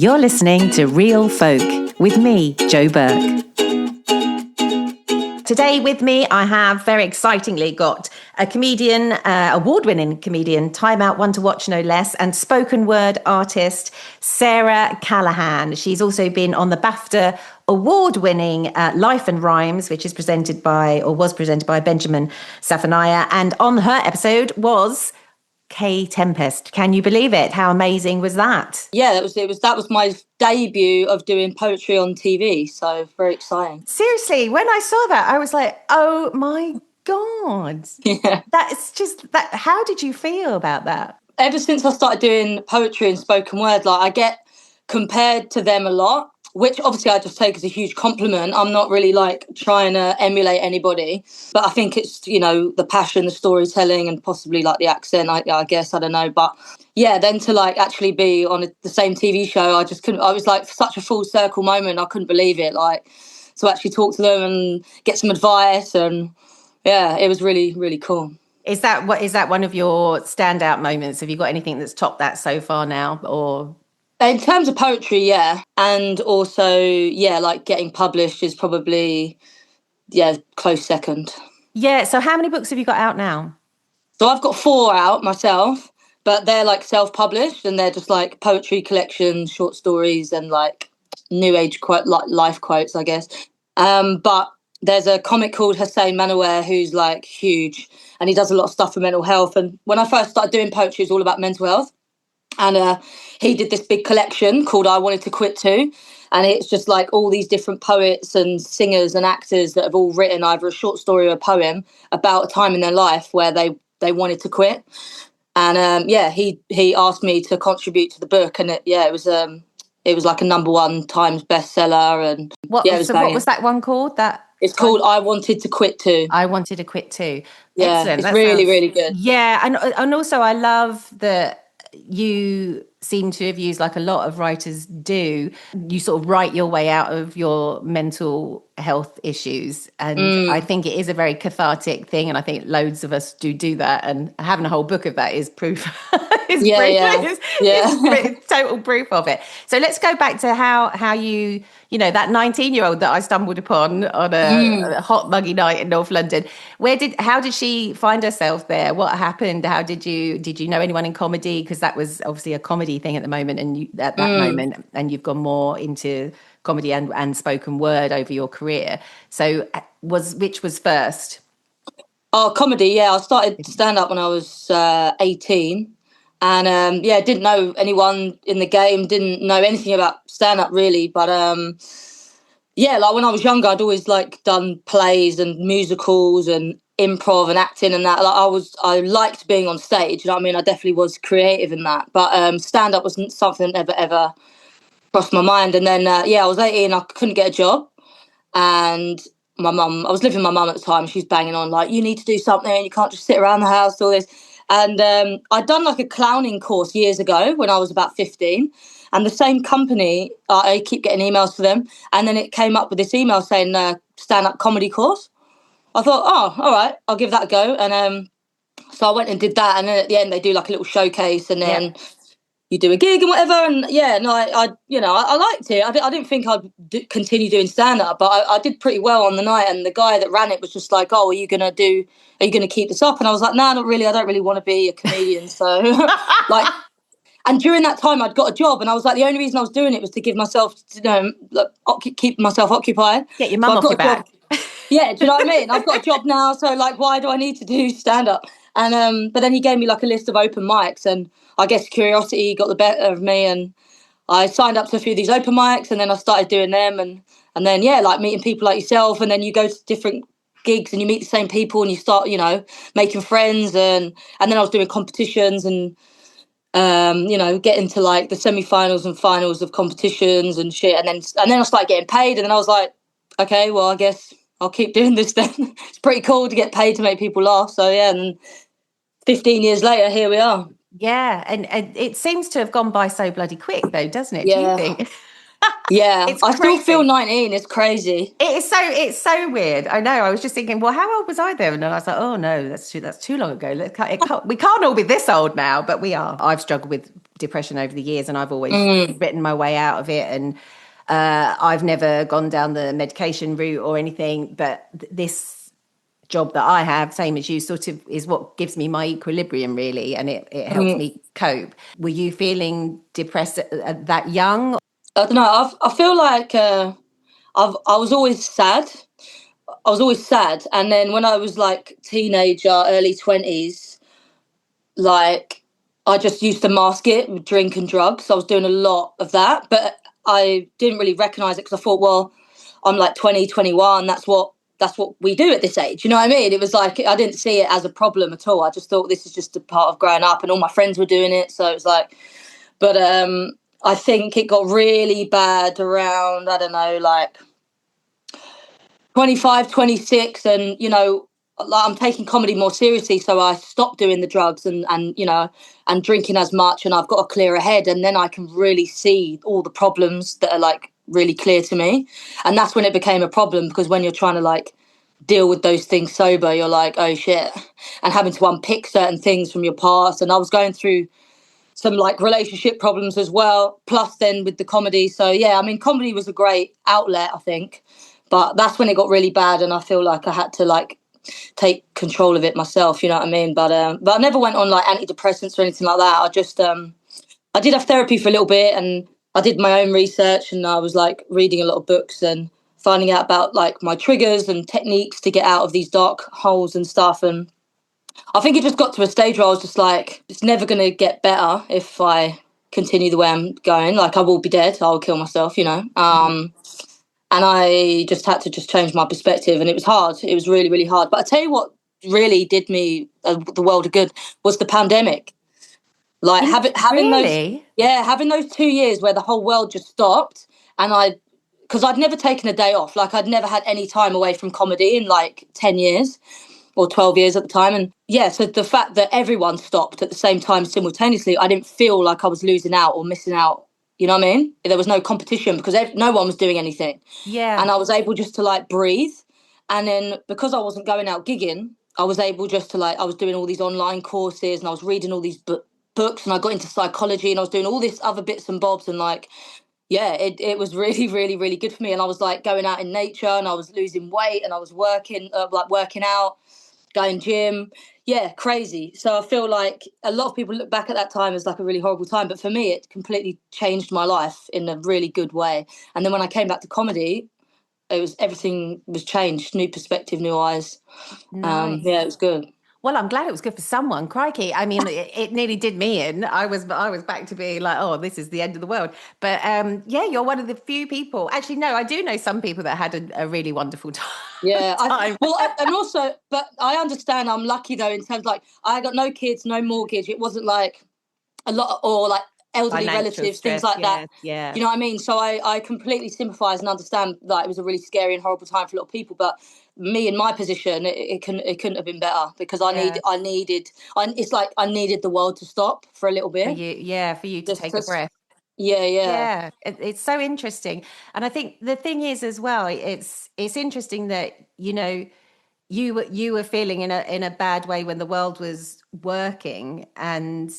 You're listening to Real Folk with me, Jo Burke. Today with me, I have very excitingly got a comedian, award-winning comedian, Time Out, One to Watch no less, and spoken word artist, Sarah Callaghan. She's also been on the BAFTA award-winning Life and Rhymes, which is presented by, or was presented by, Benjamin Safaniya. And on her episode was K Tempest. Can you believe it? How amazing was that? Yeah, that was my debut of doing poetry on TV, so very exciting. Seriously, when I saw that, I was like, oh my God. Yeah. That's just that. How did you feel about that? Ever since I started doing poetry and spoken word, I get compared to them a lot, which obviously I just take as a huge compliment. I'm not really trying to emulate anybody, but I think it's, the passion, the storytelling, and possibly the accent, I guess, I don't know. But yeah, then to actually be on the same TV show, I just couldn't, I was such a full circle moment. I couldn't believe it. To actually talk to them and get some advice. And yeah, it was really, really cool. Is that one of your standout moments? Have you got anything that's topped that so far now, or? In terms of poetry, yeah. And also, getting published is probably, close second. Yeah, so how many books have you got out now? So I've got 4 out myself, but they're self-published, and they're just poetry collections, short stories, and new age quote, life quotes, I guess. But there's a comic called Hussein Manawar who's huge, and he does a lot of stuff for mental health. And when I first started doing poetry, it was all about mental health. And he did this big collection called I Wanted to Quit Too. And it's just all these different poets and singers and actors that have all written either a short story or a poem about a time in their life where they wanted to quit. And he asked me to contribute to the book, and it was a #1 Times bestseller. And what was that one called? It's called I Wanted to Quit Too. I Wanted to Quit Too. Yeah, excellent. It's really good. Yeah, and also I love that you seem to have used, a lot of writers do, you sort of write your way out of your mental health issues. And I think it is a very cathartic thing. And I think loads of us do that. And having a whole book of that is proof. Is total proof of it. So let's go back to how you, that 19-year-old that I stumbled upon on a hot, muggy night in North London. How did she find herself there? What happened? How did you know anyone in comedy? Because that was obviously a comedy thing at the moment, and at that moment, and you've gone more into comedy and spoken word over your career. So which was first? Oh, comedy. Yeah, I started stand up when I was 18. And didn't know anyone in the game, didn't know anything about stand-up really. But when I was younger, I'd always done plays and musicals and improv and acting and that. I liked being on stage. I definitely was creative in that. But stand-up wasn't something that ever crossed my mind. And then I was 18, I couldn't get a job, and I was living with my mum at the time. She's banging on you need to do something. You can't just sit around the house, all this. And I'd done a clowning course years ago when I was about 15. And the same company, I keep getting emails for them. And then it came up with this email saying stand-up comedy course. I thought, oh, all right, I'll give that a go. And so I went and did that. And then at the end, they do a little showcase, and then you do a gig and whatever. And I liked it. I didn't think I'd continue doing stand-up, but I did pretty well on the night. And the guy that ran it was just oh, are you going to keep this up? And I was like, nah, not really. I don't really want to be a comedian. So and during that time I'd got a job, and I was the only reason I was doing it was to give myself, keep myself occupied. Get your mum off your back. Yeah, do you know what I mean? I've got a job now, so why do I need to do stand-up? And but then he gave me a list of open mics, and I guess curiosity got the better of me, and I signed up to a few of these open mics, and then I started doing them, and then meeting people like yourself, and then you go to different gigs and you meet the same people, and you start making friends, and then I was doing competitions, and getting to the semi-finals and finals of competitions and shit, and then I started getting paid, and then I was like, okay, well, I guess I'll keep doing this then. It's pretty cool to get paid to make people laugh. So yeah, and 15 years later, here we are. Yeah, and it seems to have gone by so bloody quick though, doesn't it? Yeah. Do you think? Yeah, I still feel 19. It's crazy. It's so weird. I know. I was just thinking, well, how old was I then? And I was like, oh no, that's too long ago. We can't all be this old now, but we are. I've struggled with depression over the years, and I've always Mm. written my way out of it. And I've never gone down the medication route or anything, but this job that I have, same as you, sort of is what gives me my equilibrium, really, and it helps me cope. Were you feeling depressed at that young? I don't know. I feel like I was always sad. I was always sad, and then when I was like teenager, early 20s, like I just used to mask it with drink and drugs. I was doing a lot of that, but I didn't really recognize it because I thought, well, I'm like 20, 21. That's what we do at this age. You know what I mean? It was like I didn't see it as a problem at all. I just thought this is just a part of growing up, and all my friends were doing it, so it was like. But I think it got really bad around, I don't know, like 25, 26, and like I'm taking comedy more seriously, so I stopped doing the drugs and drinking as much, and I've got a clearer head, and then I can really see all the problems that are like really clear to me. And that's when it became a problem, because when you're trying to like deal with those things sober, you're like, oh shit, and having to unpick certain things from your past. And I was going through some like relationship problems as well, plus then with the comedy. So yeah, I mean, comedy was a great outlet, I think, but that's when it got really bad, and I feel like I had to like take control of it myself. You know what I mean? But I never went on like antidepressants or anything like that. I did have therapy for a little bit, and I did my own research, and I was like reading a lot of books and finding out about like my triggers and techniques to get out of these dark holes and stuff. And I think it just got to a stage where I was just like, it's never going to get better if I continue the way I'm going. Like, I will be dead. I'll kill myself, you know. And I just had to just change my perspective. And it was hard. It was really, really hard. But I tell you what really did me the world of good was the pandemic. Like, having those, Really? yeah, having those 2 years where the whole world just stopped. And because I'd never taken a day off. Like, I'd never had any time away from comedy in like 10 years. Or 12 years at the time. And yeah, so the fact that everyone stopped at the same time simultaneously, I didn't feel like I was losing out or missing out. You know what I mean? There was no competition because no one was doing anything. Yeah. And I was able just to like breathe. And then because I wasn't going out gigging, I was able just to like, I was doing all these online courses, and I was reading all these books, and I got into psychology, and I was doing all this other bits and bobs, and like, yeah, it was really, really, really good for me. And I was like going out in nature, and I was losing weight, and I was working out, going gym. Yeah, crazy. So I feel like a lot of people look back at that time as like a really horrible time, but for me it completely changed my life in a really good way. And then when I came back to comedy, everything was changed, new perspective, new eyes. Nice. Yeah, it was good. Well, I'm glad it was good for someone. Crikey. I mean, it nearly did me in. I was back to being like, oh, this is the end of the world. But yeah, you're one of the few people. Actually, no, I do know some people that had a really wonderful time. Yeah, time. and also, but I understand. I'm lucky though, in terms like I got no kids, no mortgage. It wasn't like a lot, or like elderly Financial relatives, things stress. like that. Yes. Yeah. You know what I mean? So I completely sympathise and understand that it was a really scary and horrible time for a lot of people. But me in my position, it couldn't have been better, because Yeah. it's like I needed the world to stop for a little For bit. you. Yeah. For you to Just take a to, breath. yeah, yeah, Yeah, it's so interesting. And I think the thing is as well, it's interesting that, you were feeling in a bad way when the world was working. And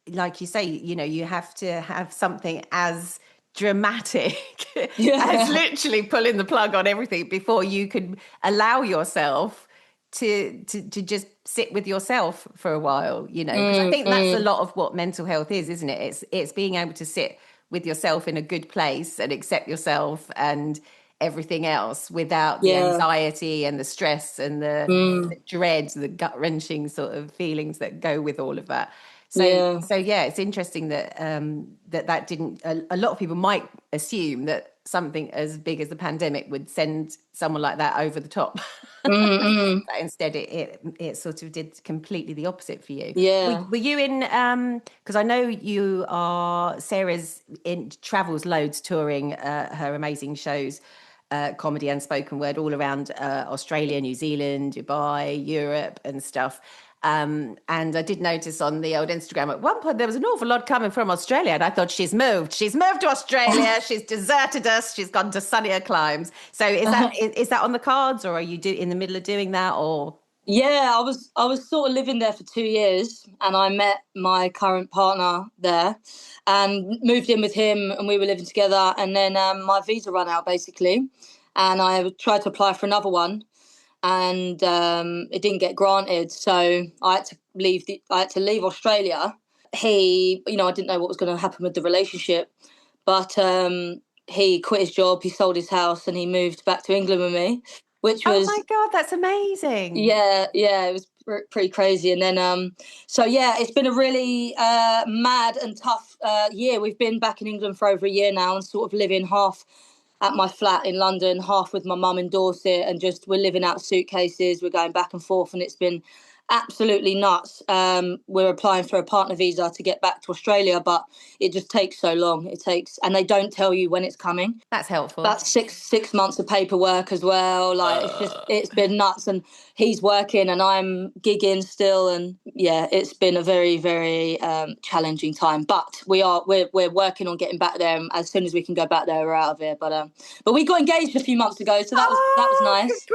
like you say, you have to have something as dramatic as yeah, literally pulling the plug on everything before you could allow yourself to just sit with yourself for a while, because I think that's a mm, lot of what mental health is, isn't it? It's being able to sit with yourself in a good place and accept yourself and everything else without the yeah, anxiety and the stress and the mm, dread, the gut wrenching sort of feelings that go with all of that. So, yeah, so yeah, it's interesting that that didn't. A lot of people might assume that something as big as the pandemic would send someone like that over the top. mm, But instead, it sort of did completely the opposite for you. yeah. Were you in? Because I know Sarah's in travels loads touring her amazing shows, comedy and spoken word all around Australia, New Zealand, Dubai, Europe, and stuff. And I did notice on the old Instagram at one point there was an awful lot coming from Australia, and I thought she's moved to Australia, she's deserted us, she's gone to sunnier climes. So is that on the cards, or are you in the middle of doing that, or? Yeah, I was sort of living there for 2 years, and I met my current partner there, and moved in with him, and we were living together. And then my visa ran out basically, and I tried to apply for another one, and it didn't get granted. So I had to leave. I had to leave Australia. I didn't know what was going to happen with the relationship, but he quit his job, he sold his house, and he moved back to England with me, which Oh my was God, that's amazing. yeah, it was pretty crazy. And then, so yeah, it's been a really mad and tough year. We've been back in England for over a year now, and sort of living half at my flat in London, half with my mum in Dorset, and just we're living out of suitcases. We're going back and forth, and it's been absolutely nuts. We're applying for a partner visa to get back to Australia, but it just takes so long. And they don't tell you when it's coming. That's helpful. That's six months of paperwork as well. Like it's been nuts, and he's working and I'm gigging still, and yeah, it's been a very very challenging time. But we're working on getting back there. And as soon as we can go back there, we're out of here. But we got engaged a few months ago, so that was Oh, nice.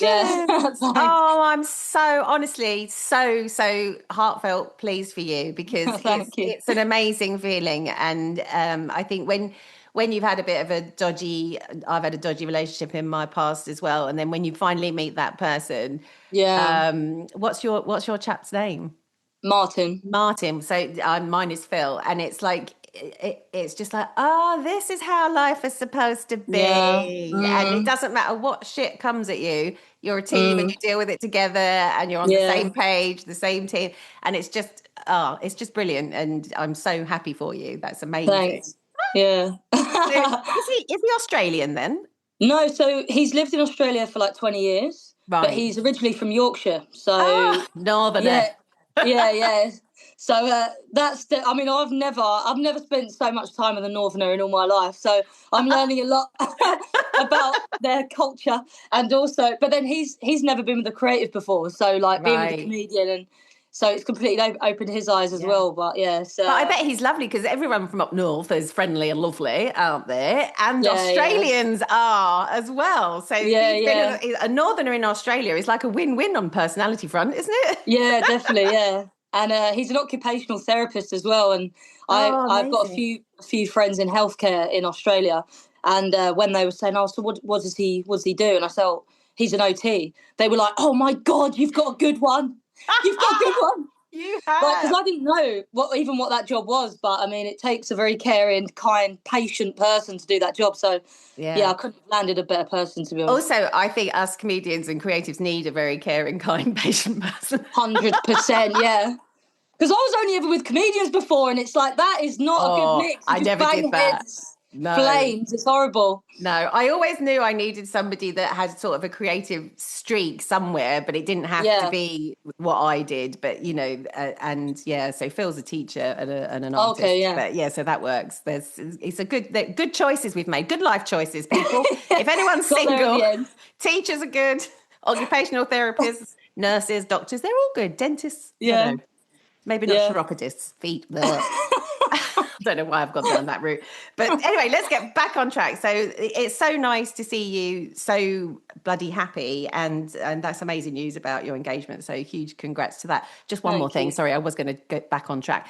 Yeah, congratulations. thanks. Oh, I'm so honestly so heartfelt pleased for you, because Thank you. it's an amazing feeling. And I think when you've had a bit of I've had a dodgy relationship in my past as well, and then when you finally meet that person, Yeah, what's your chap's name? Martin. Martin. So mine is Phil, and it's like it's just like, oh, this is how life is supposed to Yeah. be, and it doesn't matter what shit comes at you. You're a team, and you Mm, deal with it together, and you're on the yeah. same page, the same team, and it's just brilliant, and I'm so happy for you. That's amazing. Thanks. Yeah. So is he Australian then? No, so he's lived in Australia for like 20 years, but Right. he's originally from Yorkshire. So Ah, northerner. yeah, yeah. So I mean, I've never spent so much time with a northerner in all my life. So I'm learning a lot about their culture, and also, but then he's never been with a creative before. So like being with a Right. comedian, and so it's completely opened his eyes as Yeah. well. But yeah, But I so bet he's lovely, because everyone from up north is friendly and lovely, aren't they? And yeah, Australians are as well. So if yeah, he's been yeah. a northerner in Australia, is like a win-win on personality front, isn't it? Yeah, definitely. Yeah, and he's an occupational therapist as well. And Oh, I've got a amazing. few friends in healthcare in Australia. And when they were saying, "Oh, so what does he do?" And I said, "Oh, he's an OT." They were like, "Oh my God, you've got a good one. You've got a good one." You Like, because have. I didn't know what that job was, but I mean, it takes a very caring, kind, patient person to do that job. So, yeah, Yeah. I couldn't have landed a better person, to be honest. Also, I think us comedians and creatives need a very caring, kind, patient person. 100%, yeah. Because I was only ever with comedians before, and it's like that is not a good Oh, mix. You I just never did bang that. heads, No. flames. It's horrible. No, I always knew I needed somebody that had sort of a creative streak somewhere, but it didn't have to Yeah. be what I did. But and yeah, so Phil's a teacher and an Okay. artist. Yeah. But yeah, so that works. It's good choices we've made, good life choices, people. If anyone's Got there in single, the end. teachers are good, occupational therapists, nurses, doctors, they're all good. Dentists, I Yeah. don't know, maybe not Yeah. chiropodists, feet. I don't know why I've gone down that route. But anyway, let's get back on track. So it's so nice to see you so bloody happy, and that's amazing news about your engagement. So huge congrats to that. Just one more Thank thing. you. Sorry, I was going to get back on track.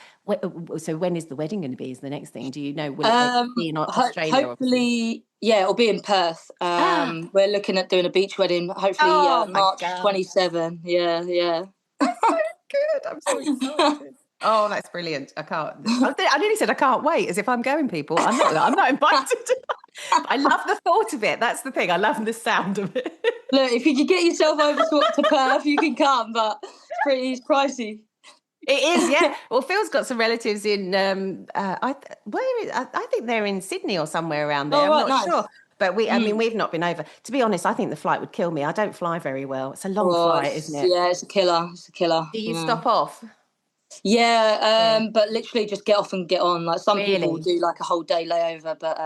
So when is the wedding going to be is the next thing? Do you know, will it be in Australia, obviously? Hopefully, yeah, it'll be in Perth. Ah, We're looking at doing a beach wedding. Hopefully, oh my March God. 27. Yeah. Yeah. That's so good. I'm so excited. Oh, that's brilliant. I nearly said I can't wait, as if I'm going, people. I'm not invited. I love the thought of it. That's the thing. I love the sound of it. Look, if you could get yourself over to Perth, you can come, but it's pricey. It is, yeah. Well, Phil's got some relatives in I think they're in Sydney or somewhere around there. Oh, I'm right, not nice. sure. But I mean, Mm. we've not been over. To be honest, I think the flight would kill me. I don't fly very well. It's a long Oh, flight, isn't it? it's a killer. It's a killer. Do you Yeah. stop off? Yeah, Yeah. but literally just get off and get on. Like some people Really? do like a whole day layover, but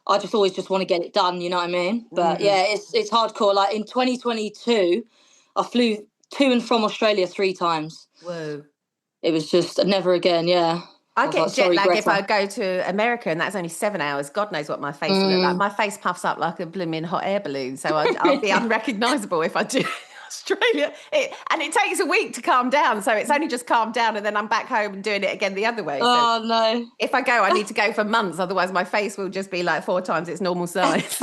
I just always just want to get it done, you know what I mean? But Mm. yeah, it's hardcore. Like in 2022, I flew to and from Australia 3 times. Whoa. It was just never again, yeah. I I was like, get jet sorry, lag if Greta. I go to America, and that's only 7 hours. God knows what my face will look like. Mm. My face puffs up like a blooming hot air balloon, so I'll be unrecognisable if I do. Australia. And it takes a week to calm down. So it's only just calmed down and then I'm back home and doing it again the other way. So Oh, no. if I go, I need to go for months. Otherwise, my face will just be like 4 times its normal size.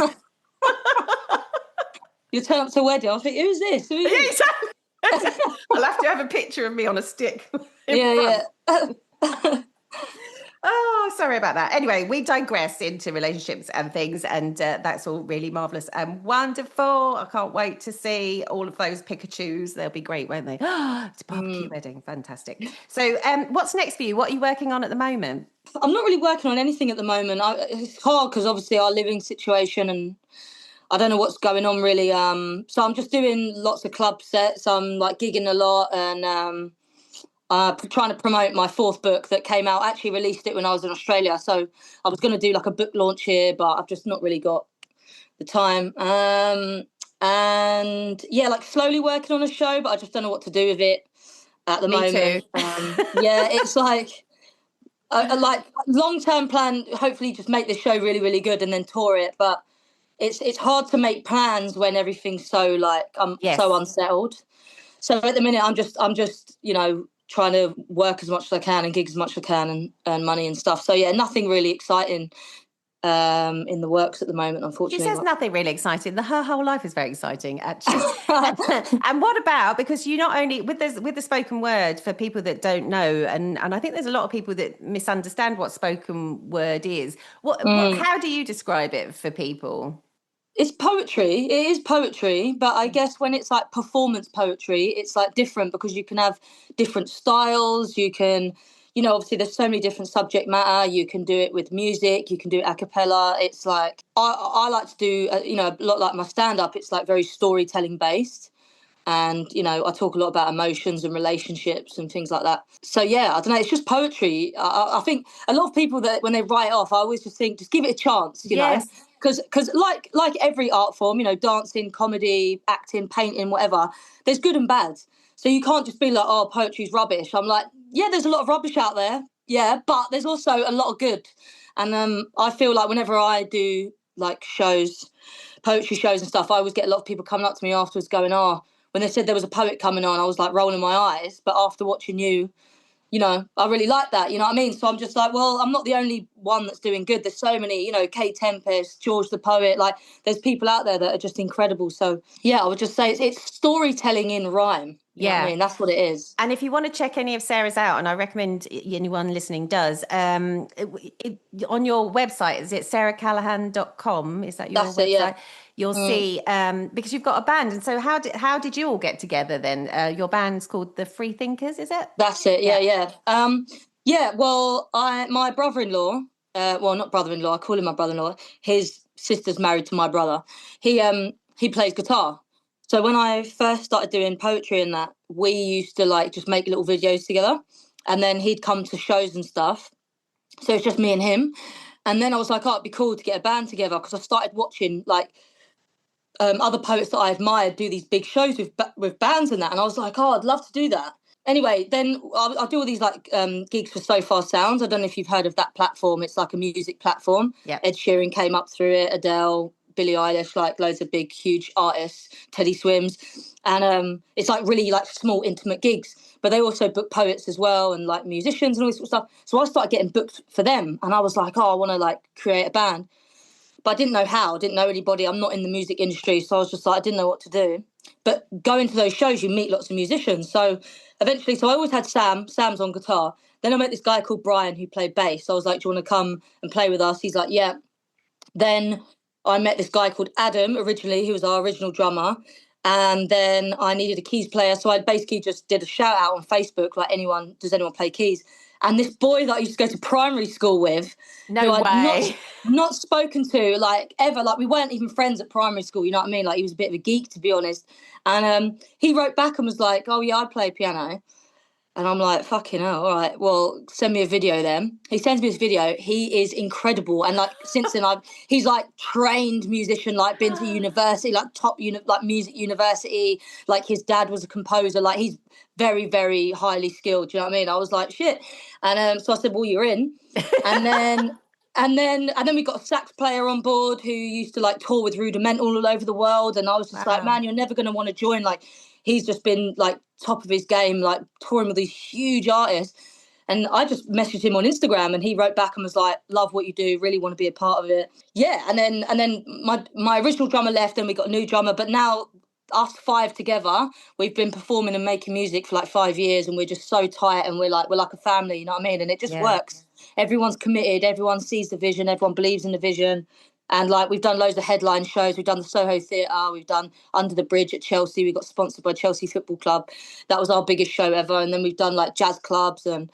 You turn up to a wedding, I think, who's this? Who is this? I'll have to have a picture of me on a stick. Yeah. Oh, sorry about that. Anyway, we digress into relationships and things, and that's all really marvellous and wonderful. I can't wait to see all of those Pikachus. They'll be great, won't they? It's a barbecue wedding. Fantastic. So what's next for you? What are you working on at the moment? I'm not really working on anything at the moment. It's hard because obviously our living situation and I don't know what's going on really. So I'm just doing lots of club sets. I'm like gigging a lot and trying to promote my 4th book that came out. I actually released it when I was in Australia. So I was going to do like a book launch here, but I've just not really got the time. And yeah, like slowly working on a show, but I just don't know what to do with it at the moment. Yeah, it's like a like long-term plan, hopefully just make the show really, really good and then tour it. But it's hard to make plans when everything's so like so unsettled. So at the minute I'm just trying to work as much as I can and gig as much as I can and earn money and stuff. So yeah, nothing really exciting in the works at the moment, unfortunately. She says nothing really exciting. Her whole life is very exciting, actually. And what about, because you not only with the spoken word, for people that don't know, and I think there's a lot of people that misunderstand what spoken word is. How do you describe it for people? It's poetry. It is poetry, but I guess when it's like performance poetry, it's like different because you can have different styles. You can, obviously there's so many different subject matter. You can do it with music. You can do it a cappella. It's like I like to do, a lot like my stand up. It's like very storytelling based. And, I talk a lot about emotions and relationships and things like that. So, yeah, I don't know. It's just poetry. I think a lot of people that when they write off, I always just think, just give it a chance, know. Because like every art form, dancing, comedy, acting, painting, whatever, there's good and bad. So you can't just be like, oh, poetry's rubbish. I'm like, yeah, there's a lot of rubbish out there. Yeah, but there's also a lot of good. And I feel like whenever I do like shows, poetry shows and stuff, I always get a lot of people coming up to me afterwards going, oh, when they said there was a poet coming on, I was like rolling my eyes. But after watching you, I really like that. You know what I mean? So I'm just like, well, I'm not the only one that's doing good. There's so many, Kate Tempest, George the Poet. Like, there's people out there that are just incredible. So, yeah, I would just say it's storytelling in rhyme. You know what I mean? That's what it is. And if you want to check any of Sarah's out, and I recommend anyone listening does, on your website, is it sarahcallaghan.com? Is that your That's website? It, yeah. You'll see, because you've got a band. And so how did you all get together then? Your band's called The Free Thinkers, is it? That's it, yeah. Well, my brother-in-law, not brother-in-law, I call him my brother-in-law, his sister's married to my brother. He plays guitar. So when I first started doing poetry and that, we used to like just make little videos together. And then he'd come to shows and stuff. So it's just me and him. And then I was like, oh, it'd be cool to get a band together because I started watching like other poets that I admired do these big shows with bands and that. And I was like, oh, I'd love to do that. Anyway, then I do all these like gigs for So Far Sounds. I don't know if you've heard of that platform. It's like a music platform. Yeah. Ed Sheeran came up through it, Adele, Billie Eilish, like loads of big, huge artists, Teddy Swims. And it's like really like small, intimate gigs. But they also book poets as well and like musicians and all this sort of stuff. So I started getting booked for them. And I was like, oh, I want to like create a band. But I didn't know how, didn't know anybody. I'm not in the music industry. So I was just like, I didn't know what to do. But going to those shows, you meet lots of musicians. So eventually, I always had Sam's on guitar. Then I met this guy called Brian who played bass. So I was like, do you want to come and play with us? He's like, yeah. Then I met this guy called Adam originally, who was our original drummer. And then I needed a keys player. So I basically just did a shout out on Facebook, like does anyone play keys? And this boy that I used to go to primary school with, who I'd not spoken to like ever, like we weren't even friends at primary school, you know what I mean? Like he was a bit of a geek, to be honest. And he wrote back and was like, oh yeah, I play piano. And I'm like, fucking hell, all right, well, send me a video then. He sends me this video. He is incredible. And like since then, he's like trained musician, like been to university, like top like music university. Like his dad was a composer. Like he's very, very highly skilled. Do you know what I mean? I was like, shit. And so I said, well, you're in. And then and then we got a sax player on board who used to like tour with Rudimental all over the world. And I was just like, man, you're never going to want to join. Like he's just been like top of his game, like touring with these huge artists. And I just messaged him on Instagram, and he wrote back and was like, "Love what you do, really want to be a part of it." Yeah, and then my original drummer left, and we got a new drummer. But now us five together, we've been performing and making music for like 5 years, and we're just so tight, and we're like a family, you know what I mean? And it just works. Everyone's committed, everyone sees the vision, everyone believes in the vision. And like we've done loads of headline shows. We've done the Soho Theatre. We've done Under the Bridge at Chelsea. We got sponsored by Chelsea Football Club. That was our biggest show ever. And then we've done like jazz clubs, and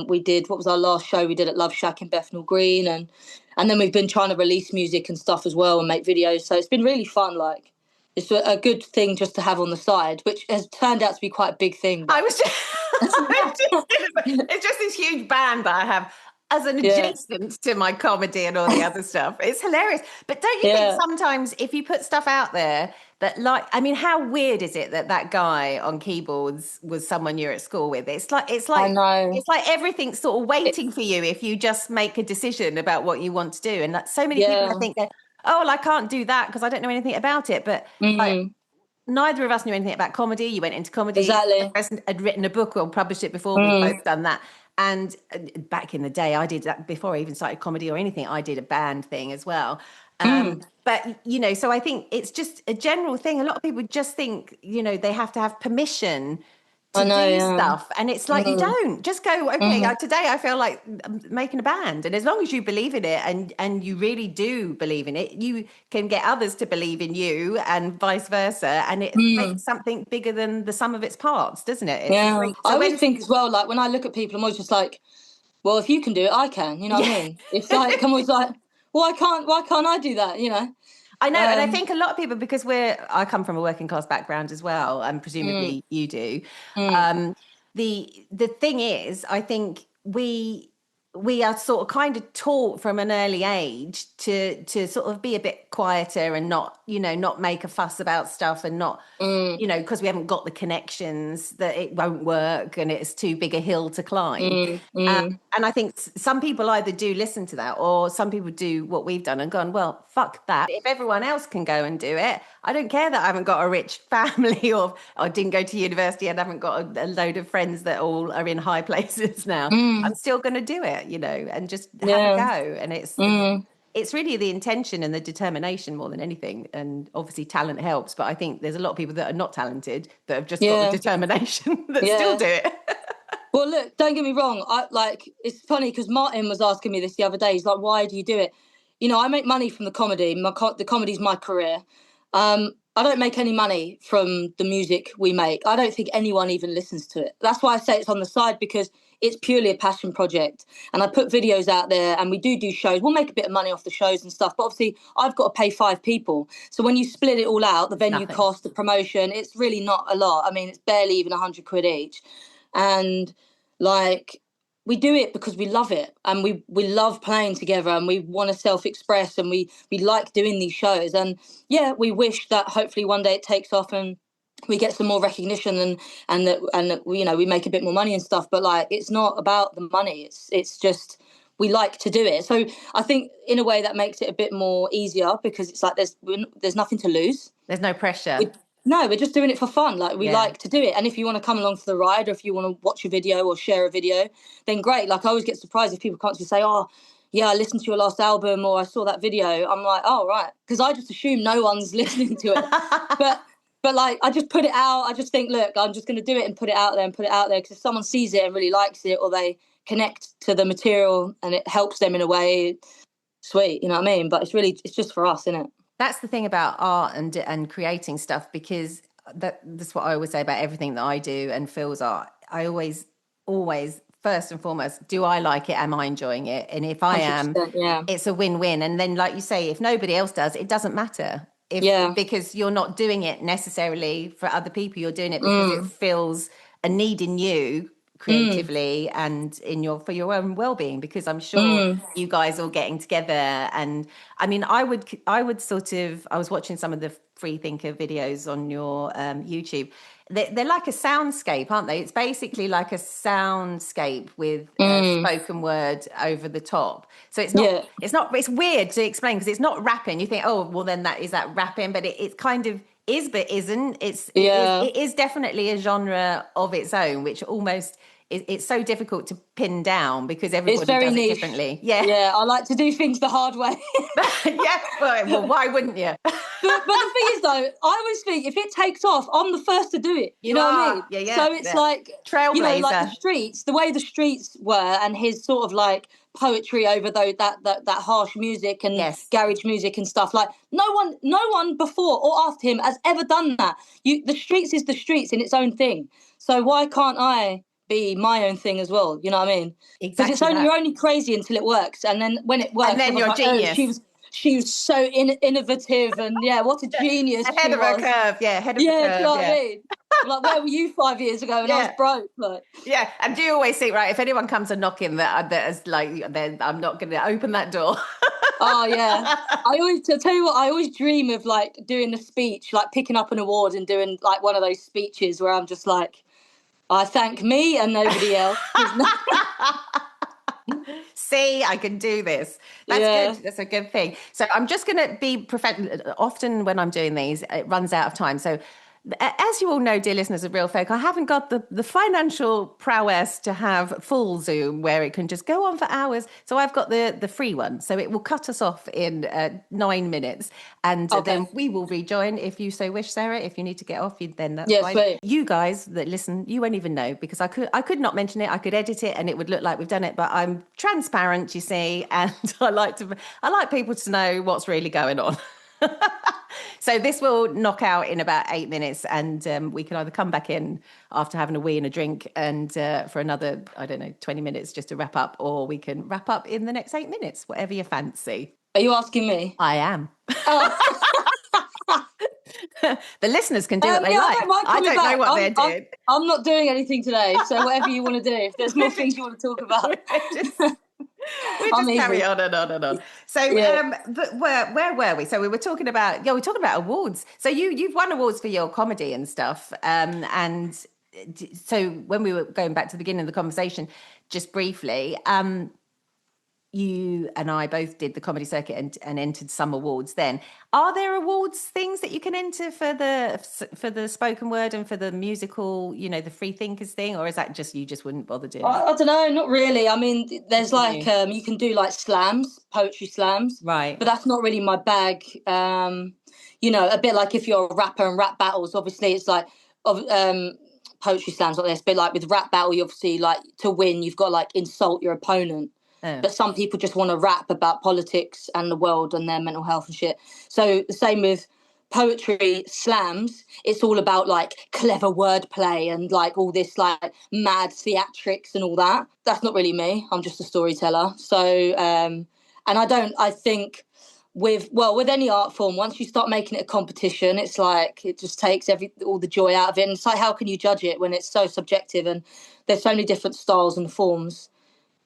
we did, what was our last show? We did at Love Shack in Bethnal Green, and then we've been trying to release music and stuff as well and make videos. So it's been really fun. Like it's a good thing just to have on the side, which has turned out to be quite a big thing. I was just, it's just this huge band that I have as an adjacent to my comedy and all the other stuff. It's hilarious. But don't you think sometimes if you put stuff out there that, like, I mean, how weird is it that guy on keyboards was someone you're at school with? It's like I know. it's like everything's sort of waiting for you if you just make a decision about what you want to do. And that so many people, I think, go, oh, well, I can't do that because I don't know anything about it. But like, neither of us knew anything about comedy. You went into comedy. Exactly. The person had written a book or published it before. We've both done that. And back in the day, I did that before I even started comedy or anything. I did a band thing as well. But, you know, so I think it's just a general thing. A lot of people just think, you know, they have to have permission to do stuff. And it's like, you don't. Just go, okay, today I feel like I'm making a band. And as long as you believe in it and you really do believe in it, you can get others to believe in you and vice versa. And it makes something bigger than the sum of its parts, doesn't it? I always think as well, like when I look at people, I'm always just like, well, if you can do it, I can. You know what I mean? It's like, I'm always like, why can't I do that? You know? I know, and I think a lot of people, because I come from a working class background as well, and presumably you do. The thing is, I think we are sort of kind of taught from an early age to sort of be a bit quieter and not make a fuss about stuff and not, because we haven't got the connections, that it won't work and it's too big a hill to climb. And I think some people either do listen to that, or some people do what we've done and gone, well, fuck that. If everyone else can go and do it, I don't care that I haven't got a rich family or didn't go to university and haven't got a load of friends that all are in high places now. I'm still going to do it, and just have a go. And it's really the intention and the determination more than anything. And obviously talent helps, but I think there's a lot of people that are not talented that have just got the determination that still do it. Well, look, don't get me wrong. It's funny because Martin was asking me this the other day. He's like, why do you do it? I make money from the comedy. The comedy's my career. I don't make any money from the music we make. I don't think anyone even listens to it. That's why I say it's on the side, because it's purely a passion project. And I put videos out there, and we do shows. We'll make a bit of money off the shows and stuff. But obviously, I've got to pay 5 people. So when you split it all out, the venue cost, the promotion, it's really not a lot. I mean, it's barely even 100 quid each. And like, we do it because we love it, and we love playing together, and we want to self-express, and we like doing these shows. And we wish that hopefully one day it takes off and we get some more recognition and that we make a bit more money and stuff. But like, it's not about the money. It's just, we like to do it. So I think in a way that makes it a bit more easier, because it's like there's nothing to lose. There's no pressure. We're just doing it for fun. Like, we like to do it. And if you want to come along for the ride, or if you want to watch a video or share a video, then great. Like, I always get surprised if people can't just say, oh, yeah, I listened to your last album, or I saw that video. I'm like, oh, right. Because I just assume no one's listening to it. But like, I just put it out. I just think, look, I'm just going to do it and put it out there because if someone sees it and really likes it, or they connect to the material and it helps them in a way, sweet, you know what I mean? But it's just for us, isn't it? That's the thing about art and creating stuff, because that's what I always say about everything that I do and Phil's art. I always, first and foremost, do I like it? Am I enjoying it? And if I am, it's a win-win. And then, like you say, if nobody else does, it doesn't matter. Because you're not doing it necessarily for other people. You're doing it because it fills a need in you creatively and for your own well-being, because I'm sure you guys all getting together. And I mean, I was watching some of the Free Thinker videos on your YouTube. They're like a soundscape, aren't they? It's basically like a soundscape with spoken word over the top. So it's weird to explain, because it's not rapping. You think, oh, well, then is that rapping? But it's kind of is but isn't. Yeah. It is definitely a genre of its own, which almost it's so difficult to pin down because It's everybody very does it niche. differently. Yeah. Yeah, I like to do things the hard way. Yeah. Well, why wouldn't you? But the thing is, though, I always think if it takes off, I'm the first to do it. You You know what I are. mean? Yeah, So yeah. it's Yeah. like, like the Trailblazer. streets, the way the streets were, and his sort of like poetry over that harsh music and Yes. garage music and stuff. Like no one before or after him has ever done that. The streets is the streets in its own thing. So why can't I be my own thing as well? You know what I mean? Because Exactly you're that. only crazy until it works, and then when it And works, then everyone's you're like, oh, genius. she was so innovative, and yeah, what a genius Ahead she of her was. curve. Yeah, ahead of the Yeah, do you curve. know what I Yeah. mean? Like, where were you 5 years ago when I was Yeah. broke? Like, Yeah. And do you always think, right, if anyone comes and knocking that is like, then I'm not going to open that door. oh yeah. To tell you what, I always dream of like doing a speech, like picking up an award and doing like one of those speeches where I'm just like, I thank me and nobody else. See, I can do this. That's Yeah. good. That's a good thing. So I'm just going to be often when I'm doing these, it runs out of time. So as you all know, dear listeners of Real Folk, I haven't got the financial prowess to have full Zoom where it can just go on for hours. So I've got the free one. So it will cut us off in 9 minutes. And Okay. then we will rejoin if you so wish, Sarah. If you need to get off, then that's Yeah, fine. sweet. You guys that listen, you won't even know because I could not mention it. I could edit it and it would look like we've done it, but I'm transparent, you see, and I like people to know what's really going on. So this will knock out in about 8 minutes, and we can either come back in after having a wee and a drink, and for another, I don't know, 20 minutes just to wrap up, or we can wrap up in the next 8 minutes, whatever you fancy. Are you asking me? I am. Oh. The listeners can do what they Yeah, like. I don't mind I coming don't know back. what they're doing. I'm not doing anything today, so whatever you want to do. If there's more things you want to talk about, We I'm just carry easy. on and on and on. So, Yeah. but where were we? So we were talking about we're talking about awards. So you've won awards for your comedy and stuff. And so when we were going back to the beginning of the conversation, just briefly, you and I both did the comedy circuit and entered some awards. Then, are there awards things that you can enter for the spoken word and for the musical? You know, the Free Thinkers thing, or is that just you just wouldn't bother doing that? I don't know, not really. I mean, there's like You? you can do like slams, poetry slams, Right. but that's not really my bag. A bit like if you're a rapper and rap battles, obviously it's like poetry slams like this. But like with rap battle, you obviously like to win, you've got to like insult your opponent. Oh. But some people just want to rap about politics and the world and their mental health and shit. So the same with poetry slams, it's all about like clever wordplay and like all this like mad theatrics and all that. That's not really me. I'm just a storyteller. So and I think with any art form, once you start making it a competition, it's like it just takes all the joy out of it. And it's like, how can you judge it when it's so subjective and there's so many different styles and forms?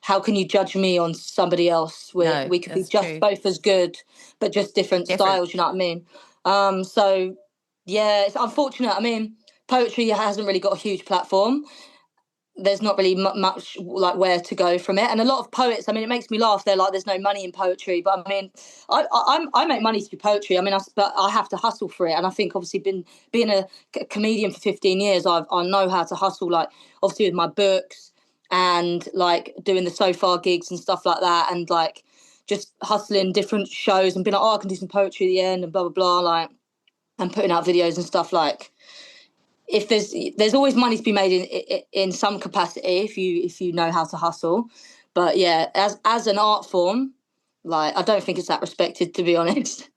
How can you judge me on somebody else? No, We could be that's just true. both as good, but just different Different. styles. You know what I mean? So yeah, it's unfortunate. I mean, poetry hasn't really got a huge platform. There's not really much like where to go from it, and a lot of poets. I mean, it makes me laugh. They're like, "There's no money in poetry," but I mean, I make money through poetry. I mean, but I have to hustle for it, and I think obviously being a comedian for 15 years, I know how to hustle. Like obviously with my books and like doing the so far gigs and stuff like that, and like just hustling different shows and being like, oh, I can do some poetry at the end and blah blah blah, like, and putting out videos and stuff. Like, if there's always money to be made in some capacity if you know how to hustle, but yeah, as an art form, like I don't think it's that respected, to be honest.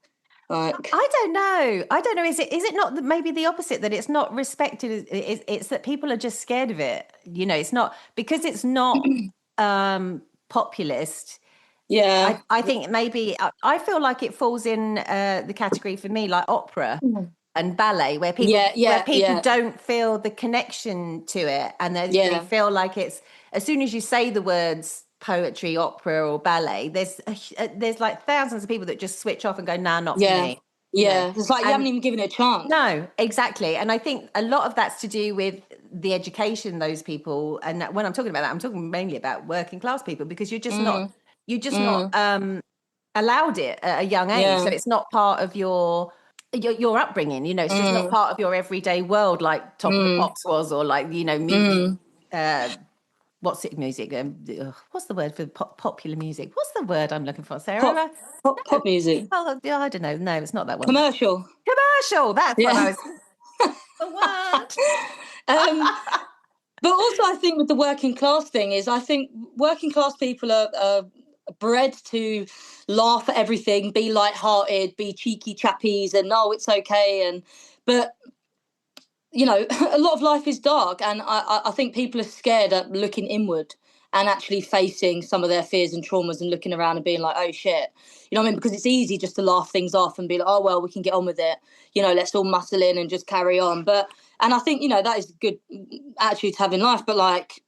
Like, I don't know. Is it not maybe the opposite, that it's not respected? It's that people are just scared of it. You know, it's not because it's not populist. yeah, I think maybe I feel like it falls in the category for me like opera and ballet, where yeah, yeah, people yeah, don't feel the connection to it, and they yeah, feel like it's as soon as you say the words poetry, opera, or ballet, there's like thousands of people that just switch off and go, nah, not for yeah, me, you know. yeah. It's like you haven't And even given it a chance. no, exactly. And I think a lot of that's to do with the education those people, and when I'm talking about that, I'm talking mainly about working class people, because Mm, you're just not mm, allowed it at a young age. So yeah, it's not part of your your upbringing, you know, it's just not part of your everyday world like Top of the Pops was, or like, you know, what's it music? What's the word for popular music? What's the word I'm looking for, Pop, Sarah? pop No. music. Oh, yeah, I don't know. No, it's not that one. Commercial. Commercial. That's what I Yeah. was. The word. um, but also, I think with the working class thing is, I think working class people are bred to laugh at everything, be light-hearted, be cheeky chappies, and no, it's okay. But you know, a lot of life is dark, and I think people are scared at looking inward and actually facing some of their fears and traumas and looking around and being like, oh shit, you know what I mean? Because it's easy just to laugh things off and be like, oh well, we can get on with it, you know, let's all muscle in and just carry on. And I think, you know, that is a good attitude to have in life, but like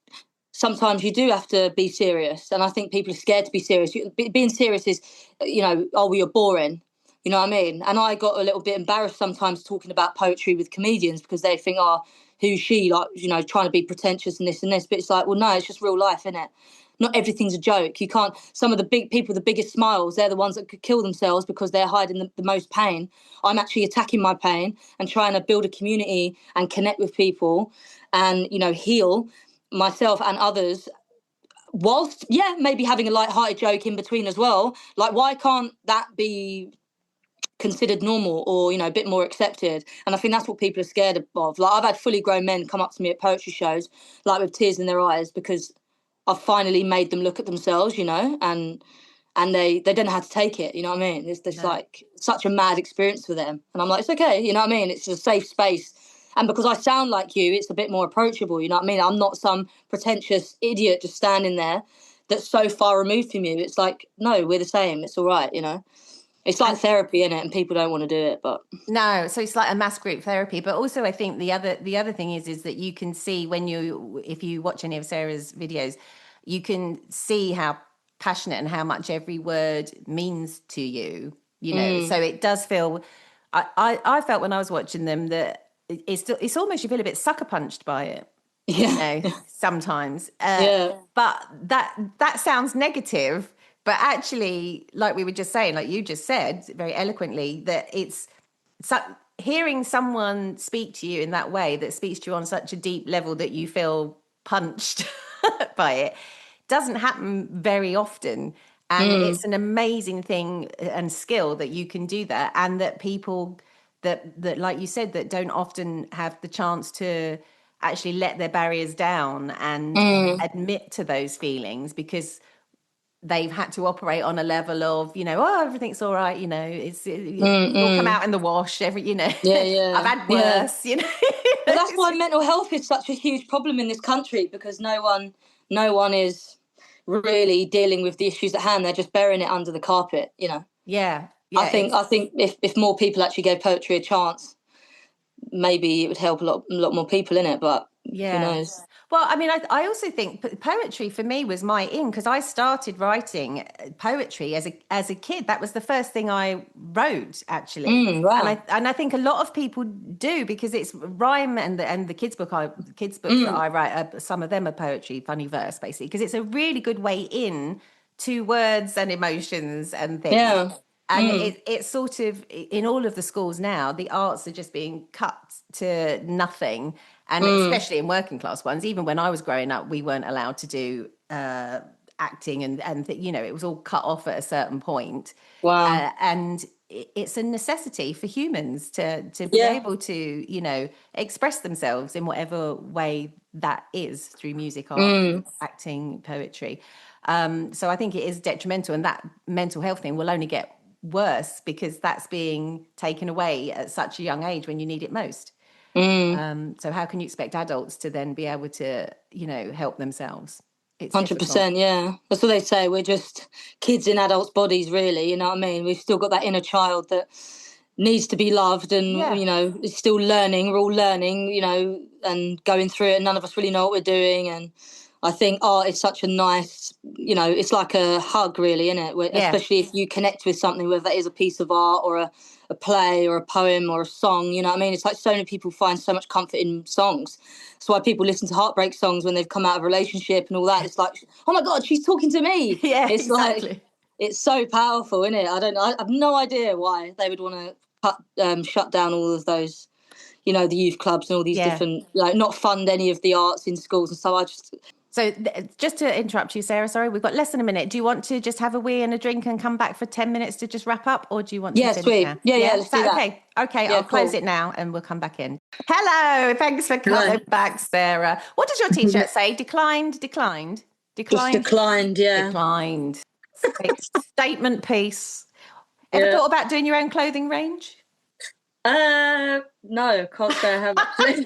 sometimes you do have to be serious, and I think people are scared to be serious. Being serious is, you know, oh well, you're boring. You know what I mean? And I got a little bit embarrassed sometimes talking about poetry with comedians because they think, oh, who's she? Like, you know, trying to be pretentious and this and this. But it's like, well, no, it's just real life, isn't it? Not everything's a joke. You can't, some of the big people with the biggest smiles, they're the ones that could kill themselves because they're hiding the most pain. I'm actually attacking my pain and trying to build a community and connect with people and, you know, heal myself and others whilst, yeah, maybe having a light-hearted joke in between as well. Like, why can't that be considered normal or, you know, a bit more accepted? And I think that's what people are scared of. Like, I've had fully grown men come up to me at poetry shows like with tears in their eyes because I've finally made them look at themselves, you know, and they don't know how to take it, you know what I mean? It's No. like such a mad experience for them, and I'm like, it's okay, you know what I mean? It's a safe space, and because I sound like you, it's a bit more approachable, you know what I mean? I'm not some pretentious idiot just standing there that's so far removed from you. It's like, no, we're the same, it's all right, you know. It's like And therapy, in it, and people don't want to do it, but no, so it's like a mass group therapy. But also, I think the other thing is that you can see when if you watch any of Sarah's videos, you can see how passionate and how much every word means to you. You know, so it does feel. I felt when I was watching them that it's almost, you feel a bit sucker punched by it. You yeah, know, sometimes. yeah, But that sounds negative. But actually, like we were just saying, like you just said very eloquently, that it's so, hearing someone speak to you in that way, that speaks to you on such a deep level that you feel punched by it, doesn't happen very often. And it's an amazing thing and skill that you can do that, and that people that like you said, that don't often have the chance to actually let their barriers down and admit to those feelings, because they've had to operate on a level of, you know, oh, everything's all right, you know, it'll come out in the wash, you know, yeah, I've yeah, had yeah. worse, you know. But that's why mental health is such a huge problem in this country, because no one is really dealing with the issues at hand. They're just burying it under the carpet, you know. Yeah, I yeah, think it's I think if more people actually gave poetry a chance, maybe it would help a lot more people in it. But who yeah. knows? Well, I mean, I also think poetry for me was my in, because I started writing poetry as a kid. That was the first thing I wrote, actually. And Wow. I think a lot of people do, because it's rhyme, and the kids books that I write, some of them are poetry, funny verse, basically, because it's a really good way in to words and emotions and things. Yeah. And it's sort of, in all of the schools now, the arts are just being cut to nothing. And especially in working class ones, even when I was growing up, we weren't allowed to do acting, you know, it was all cut off at a certain point. Wow. And it's a necessity for humans to be Yeah. able to, you know, express themselves in whatever way that is, through music, art, acting, poetry. So I think it is detrimental, and that mental health thing will only get worse because that's being taken away at such a young age when you need it most. So how can you expect adults to then be able to, you know, help themselves? It's difficult. 100%, yeah. That's what they say. We're just kids in adults' bodies, really. You know what I mean? We've still got that inner child that needs to be loved, and Yeah. you know, is still learning. We're all learning, you know, and going through it. And none of us really know what we're doing. And I think art is such a nice, you know, it's like a hug, really, isn't it? Yeah. Especially if you connect with something, whether that is a piece of art or a play or a poem or a song. You know what I mean? It's like so many people find so much comfort in songs. That's why people listen to heartbreak songs when they've come out of a relationship and all that. It's like, oh my God, she's talking to me. Yeah, It's like, exactly. it's so powerful, isn't it? I have no idea why they would want to shut down all of those, the youth clubs and all these different, not fund any of the arts in schools. And so I just... So just to interrupt you, Sarah, sorry, we've got less than a minute. Do you want to just have a wee and a drink and come back for 10 minutes to just wrap up, or do you want to finish sweet. now? Yeah, let's do that. Okay, Yeah, I'll close cool. it now and we'll come back in. Hello, thanks for coming back, Sarah. What does your t-shirt say? Declined? Just declined, yeah. Declined. Statement piece. Ever thought about doing your own clothing range? No, can't say I have actually.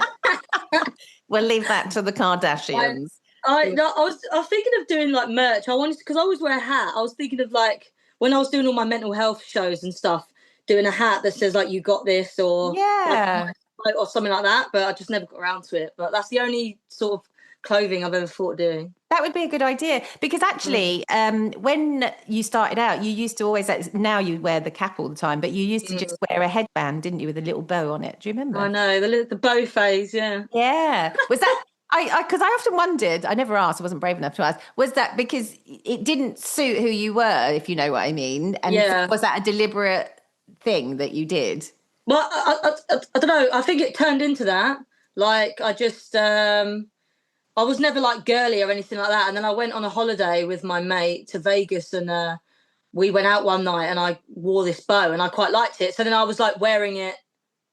We'll leave that to the Kardashians. I was thinking of doing like merch. I wanted, because I always wear a hat. I was thinking of like when I was doing all my mental health shows and stuff, doing a hat that says like "you got this" or or something like that. But I just never got around to it. But that's the only sort of clothing I've ever thought of doing. That would be a good idea, because actually, when you started out, you used to always, now you wear the cap all the time, but you used to just wear a headband, didn't you, with a little bow on it? Do you remember? I know, the bow phase, yeah. Yeah. Was that, because I often wondered, I never asked, I wasn't brave enough to ask, was that because it didn't suit who you were, if you know what I mean? And was that a deliberate thing that you did? Well, I don't know. I think it turned into that. Like, I just... I was never like girly or anything like that. And then I went on a holiday with my mate to Vegas, and we went out one night and I wore this bow and I quite liked it. So then I was like wearing it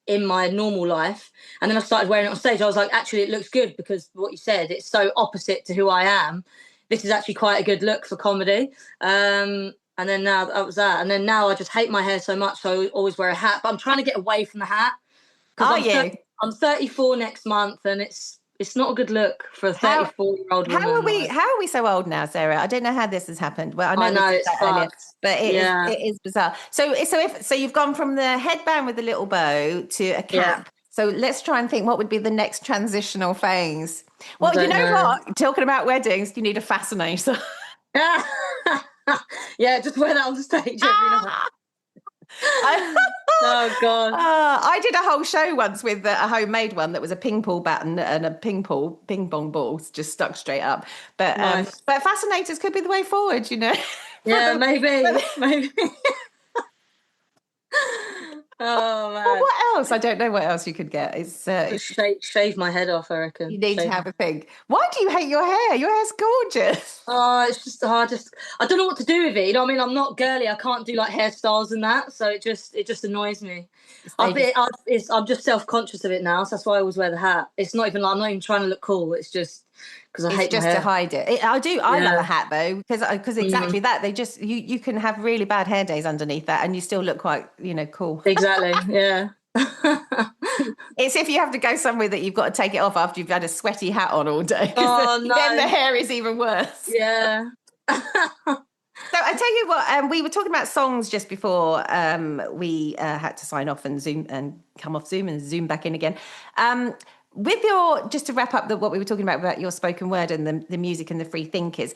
in my normal life. And then I started wearing it on stage. I was like, actually, it looks good, because what you said, it's so opposite to who I am. This is actually quite a good look for comedy. And then now that was that. And then now I just hate my hair so much, so I always wear a hat. But I'm trying to get away from the hat. I'm 34 next month, and it's not a good look for a 34-year-old woman. How are we so old now, Sarah? I don't know how this has happened. Well, I know it's earlier, but it is bizarre. So you've gone from the headband with the little bow to a cap. Yeah. So let's try and think, what would be the next transitional phase? Well, you know what? Talking about weddings, you need a fascinator. Yeah, just wear that on the stage every night. Oh god! I did a whole show once with a homemade one that was a ping pong baton and a ping pong ball just stuck straight up. But nice. But fascinators could be the way forward, you know. Yeah, maybe. Oh man! Well, what else? I don't know what else you could get. It's shave my head off, I reckon. You need to have a think. Why do you hate your hair? Your hair's gorgeous. Oh, it's just I don't know what to do with it. You know what I mean? I'm not girly. I can't do like hairstyles and that, so it just annoys me. I'm just self-conscious of it now, so that's why I always wear the hat. It's not even like I'm not even trying to look cool. It's just because I hate my hair. To hide it. I love a hat though, because exactly that. They just you can have really bad hair days underneath that, and you still look quite cool. Exactly. Yeah. It's if you have to go somewhere that you've got to take it off after you've had a sweaty hat on all day. Oh no! Then the hair is even worse. Yeah. So I tell you what, we were talking about songs just before we had to sign off and Zoom and come off Zoom and Zoom back in again. With just to wrap up what we were talking about your spoken word and the music and the free thinkers,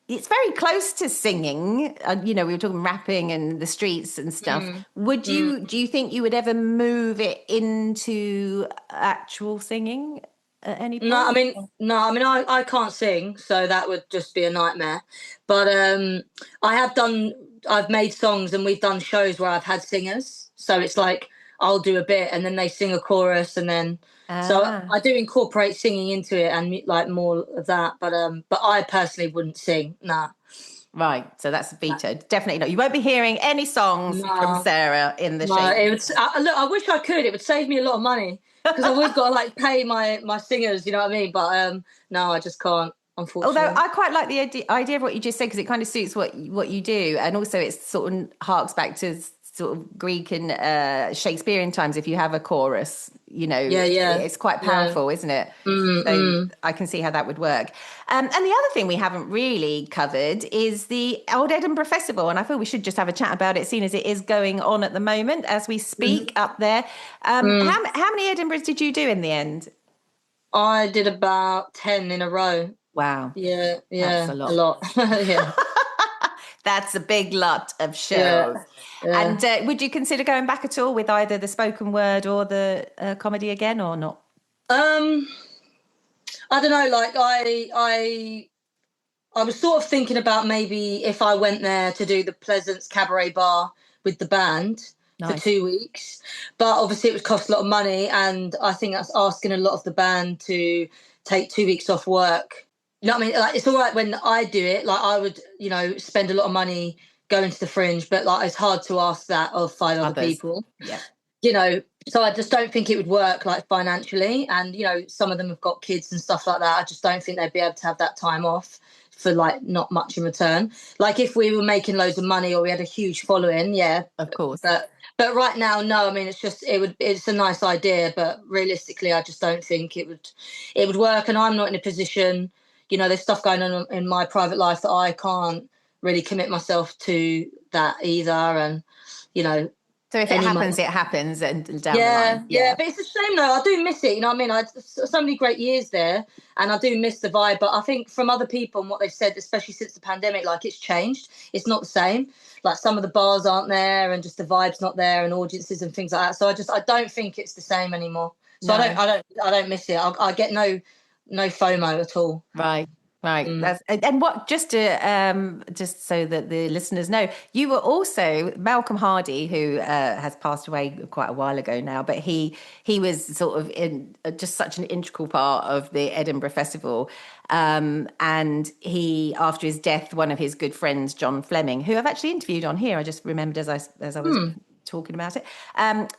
it's very close to singing. We were talking rapping and the streets and stuff. Do you think you would ever move it into actual singing at any point? I can't sing, so that would just be a nightmare. But I've made songs and we've done shows where I've had singers. So it's like I'll do a bit and then they sing a chorus, and then so I do incorporate singing into it and like more of that. But I personally wouldn't sing. Nah. Right, so that's vetoed. Definitely not. You won't be hearing any songs from Sarah in the show. Look, I wish I could. It would save me a lot of money, because I've always got to like pay my singers. You know what I mean? But no, I just can't. Unfortunately. Although I quite like the idea of what you just said, because it kind of suits what you do, and also it sort of harks back to sort of Greek and Shakespearean times. If you have a chorus, it's quite powerful, isn't it? So I can see how that would work. And the other thing we haven't really covered is the Old Edinburgh Festival, and I feel we should just have a chat about it, seeing as it is going on at the moment as we speak up there. How many Edinburghs did you do in the end? I did about 10 in a row. Wow. Yeah. That's a lot. Yeah. That's a big lot of shows. Yeah. And would you consider going back at all with either the spoken word or the comedy again, or not? I don't know. Like I was sort of thinking about maybe if I went there to do the Pleasance Cabaret Bar with the band, for Nice. 2 weeks, but obviously it would cost a lot of money, and I think that's asking a lot of the band to take 2 weeks off work. You know what I mean? Like, it's all right when I do it. Like, I would, spend a lot of money going to the Fringe, but like, it's hard to ask that of 5 other Others. people. Yeah. So I just don't think it would work, like, financially. And some of them have got kids and stuff like that. I just don't think they'd be able to have that time off for, like, not much in return. Like, if we were making loads of money or we had a huge following, yeah, Of course. But right now, no. I mean, it's a nice idea, but realistically, I just don't think it would work. And I'm not in a position. There's stuff going on in my private life that I can't really commit myself to that either. And So if it happens, it happens, and down the line. Yeah. But it's a shame, though. I do miss it. You know what I mean? I had so many great years there, and I do miss the vibe. But I think from other people and what they've said, especially since the pandemic, like, it's changed. It's not the same. Like, some of the bars aren't there, and just the vibe's not there, and audiences and things like that. So I don't think it's the same anymore. So No. I don't miss it. I get no FOMO at all. Right. That's and what just so that the listeners know, you were also Malcolm Hardee, who has passed away quite a while ago now, but he was sort of in just such an integral part of the Edinburgh Festival. And he, after his death, one of his good friends, John Fleming, who I've actually interviewed on here, I just remembered as I was talking about it.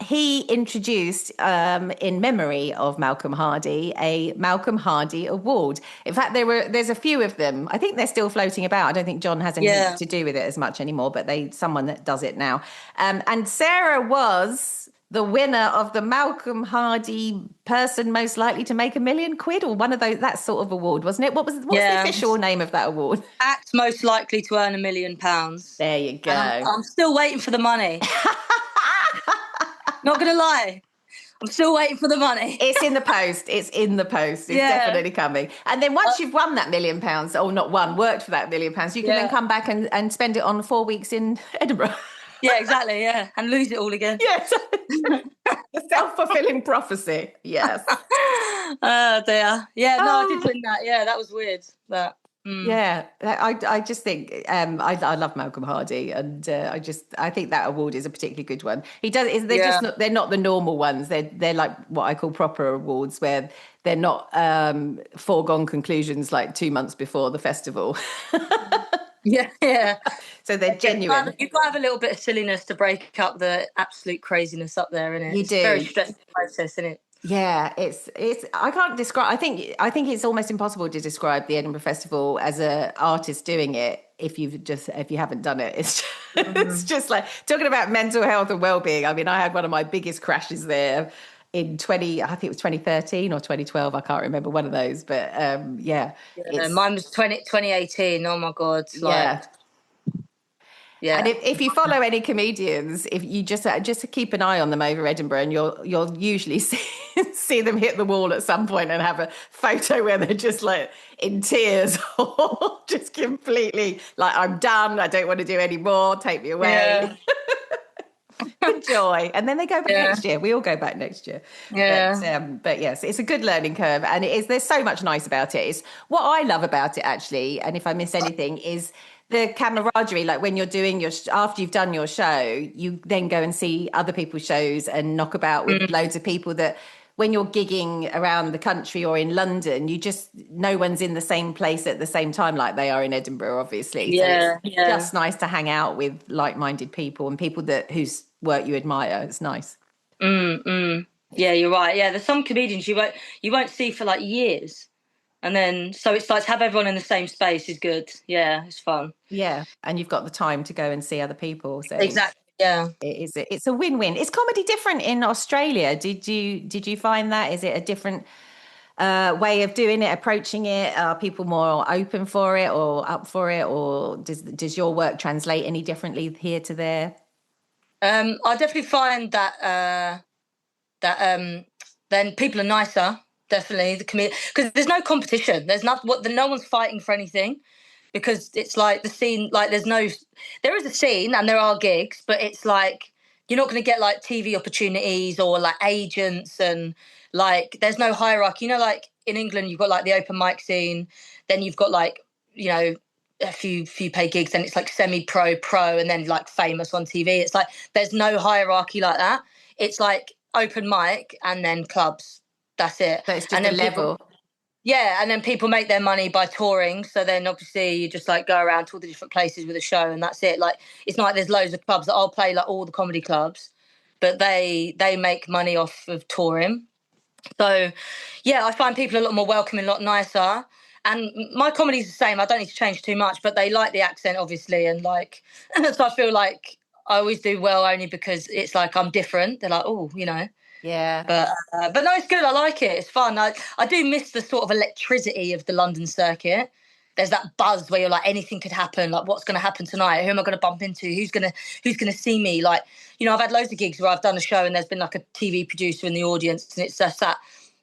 He introduced, in memory of Malcolm Hardee, a Malcolm Hardee Award. In fact, there's a few of them. I think they're still floating about. I don't think John has anything to do with it as much anymore, but someone that does it now. And Sarah was the winner of the Malcolm Hardee person most likely to make £1 million, or one of those, that sort of award, wasn't it? What's the official name of that award? Act most likely to earn £1 million. There you go. I'm still waiting for the money. Not gonna lie, I'm still waiting for the money. It's in the post. It's definitely coming. And then once you've won that £1 million, or not won, worked for that £1 million, you can then come back and spend it on 4 weeks in Edinburgh. Yeah, exactly. Yeah, and lose it all again. Yes, the self-fulfilling prophecy. Yes. Oh dear. Yeah, no, I did win that. Yeah, that was weird. But yeah, I just think I love Malcolm Hardee, and I think that award is a particularly good one. They're not the normal ones. They're like what I call proper awards, where they're not foregone conclusions like 2 months before the festival. Yeah. So they're genuine. You've got to have a little bit of silliness to break up the absolute craziness up there, innit? It's a very stressful process, isn't it? Yeah, it's I can't describe. I think it's almost impossible to describe the Edinburgh Festival as an artist doing it if you haven't done it. It's just like talking about mental health and well-being. I mean, I had one of my biggest crashes there in I think it was 2013 or 2012. I can't remember, one of those. But mine was 2018. Oh my God! Yeah. And if you follow any comedians, if you just keep an eye on them over Edinburgh, and you'll usually see them hit the wall at some point and have a photo where they're just like in tears or just completely like, I'm done, I don't want to do any more, take me away. Joy. And then they go back next year. We all go back next year. But yes, it's a good learning curve, and there's so much nice about it. It's what I love about it, actually, and if I miss anything, is the camaraderie. Like, when you're doing after you've done your show, you then go and see other people's shows and knock about with loads of people that, when you're gigging around the country or in London, no one's in the same place at the same time like they are in Edinburgh, obviously. So it's just nice to hang out with like-minded people and people whose work you admire. It's nice. Yeah, you're right. Yeah, there's some comedians you won't see for like years. And then, so it's like to have everyone in the same space is good. Yeah, it's fun. Yeah, and you've got the time to go and see other people. So exactly. Yeah, it's a win-win. Is comedy different in Australia? Did you find that? Is it a different way of doing it, approaching it? Are people more open for it or up for it, or does your work translate any differently here to there? I definitely find that then people are nicer. Definitely because there's no competition. There's no one's fighting for anything, because it's like the scene. Like, there is a scene and there are gigs, but it's like you're not going to get like TV opportunities or like agents, and like there's no hierarchy. Like in England, you've got like the open mic scene, then you've got like a few paid gigs, then it's like semi-pro, pro, and then like famous on TV. It's like there's no hierarchy like that. It's like open mic and then clubs. That's it. So it's just And a then level. yeah, and then people make their money by touring. So then obviously you just like go around to all the different places with a show, and that's it. Like it's not like there's loads of clubs that I'll play, like all the comedy clubs, but they make money off of touring. So yeah, I find people a lot more welcoming, a lot nicer. And my comedy's the same. I don't need to change too much, but they like the accent, obviously, and like so I feel like I always do well only because it's like I'm different. They're like, oh, you know. Yeah. But no, it's good. I like it. It's fun. I do miss the sort of electricity of the London circuit. There's that buzz where you're like, anything could happen. Like, what's going to happen tonight? Who am I going to bump into? Who's gonna see me? Like, you know, I've had loads of gigs where I've done a show and there's been like a TV producer in the audience, and it's just that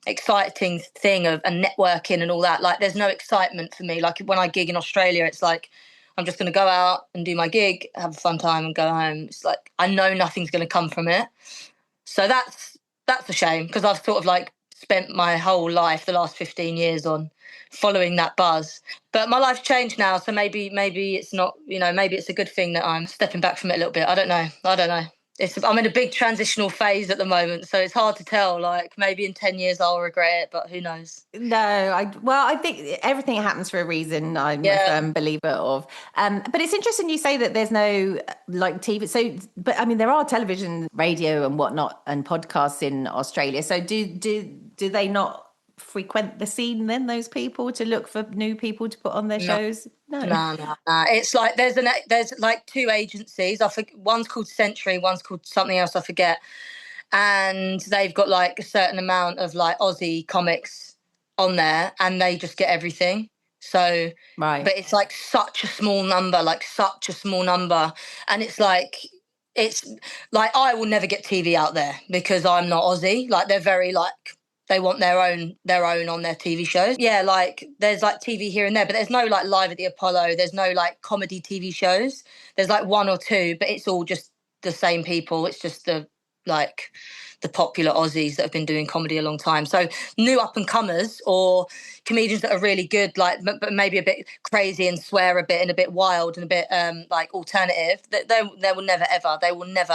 exciting thing of and networking and all that. Like, there's no excitement for me. Like when I gig in Australia, it's like I'm just going to go out and do my gig, have a fun time, and go home. It's like I know nothing's going to come from it. So that's a shame because I've sort of like spent my whole life, the last 15 years, on following that buzz. But my life's changed now, so maybe it's not, you know, maybe it's a good thing that I'm stepping back from it a little bit. I don't know. I'm in a big transitional phase at the moment, so it's hard to tell. Like maybe in 10 years I'll regret it, but who knows? No, I think everything happens for a reason. I'm a firm believer of. But it's interesting you say that there's no like TV. So, but I mean, there are television, radio, and whatnot, and podcasts in Australia. So, do they not frequent the scene then? Those people to look for new people to put on their shows? No. It's like there's like two agencies. One's called Century, one's called something else. I forget. And they've got like a certain amount of like Aussie comics on there, and they just get everything. So, right. But it's like such a small number, and it's like I will never get TV out there because I'm not Aussie. Like they're very like they want their own on their TV shows. Yeah, like there's like TV here and there, but there's no like Live at the Apollo. There's no like comedy TV shows. There's like one or two, but it's all just the same people. It's just the popular Aussies that have been doing comedy a long time. So new up and comers or comedians that are really good, like but maybe a bit crazy and swear a bit and a bit wild and a bit like alternative. They will never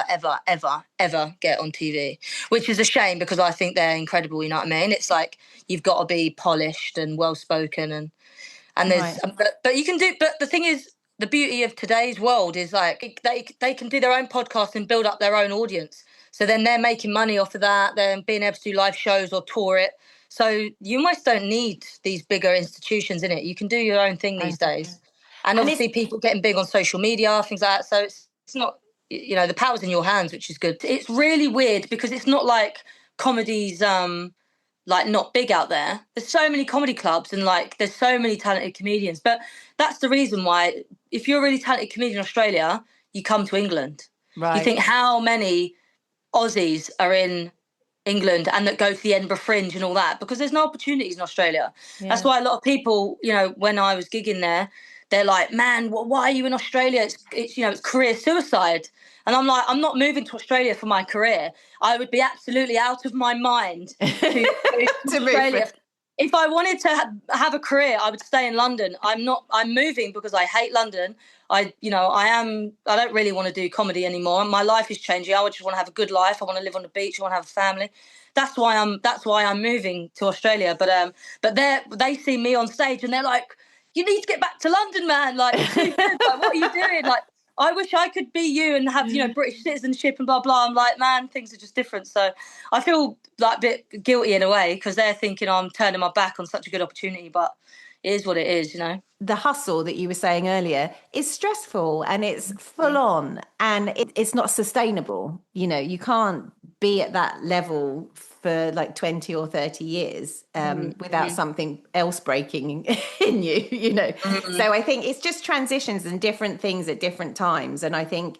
ever get on TV, which is a shame because I think they're incredible. You know what I mean? It's like you've got to be polished and well spoken and there's but you can do. But the thing is, the beauty of today's world is like they can do their own podcast and build up their own audience. So then they're making money off of that. They're being able to do live shows or tour it. So you almost don't need these bigger institutions in it. You can do your own thing these days. And obviously people getting big on social media, things like that. So it's not, you know, the power's in your hands, which is good. It's really weird because it's not like comedy's like not big out there. There's so many comedy clubs and like there's so many talented comedians. But that's the reason why if you're a really talented comedian in Australia, you come to England. Right. You think how many Aussies are in England and that go to the Edinburgh Fringe and all that because there's no opportunities in Australia. Yeah. That's why a lot of people, you know, when I was gigging there, they're like, man, why are you in Australia? It's you know, it's career suicide. And I'm like, I'm not moving to Australia for my career. I would be absolutely out of my mind to Australia. If I wanted to have a career, I would stay in London. I'm moving because I hate London. I don't really want to do comedy anymore. My life is changing. I just want to have a good life. I want to live on the beach. I want to have a family. That's why I'm moving to Australia. But they see me on stage and they're like, you need to get back to London, man. Like, like what are you doing? Like, I wish I could be you and have, you know, British citizenship and blah, blah. I'm like, man, things are just different. So I feel like a bit guilty in a way because they're thinking I'm turning my back on such a good opportunity, but it is what it is, you know. The hustle that you were saying earlier is stressful and it's full on and it's not sustainable. You know, you can't be at that level for like 20 or 30 years without something else breaking in you, you know. So I think it's just transitions and different things at different times. And I think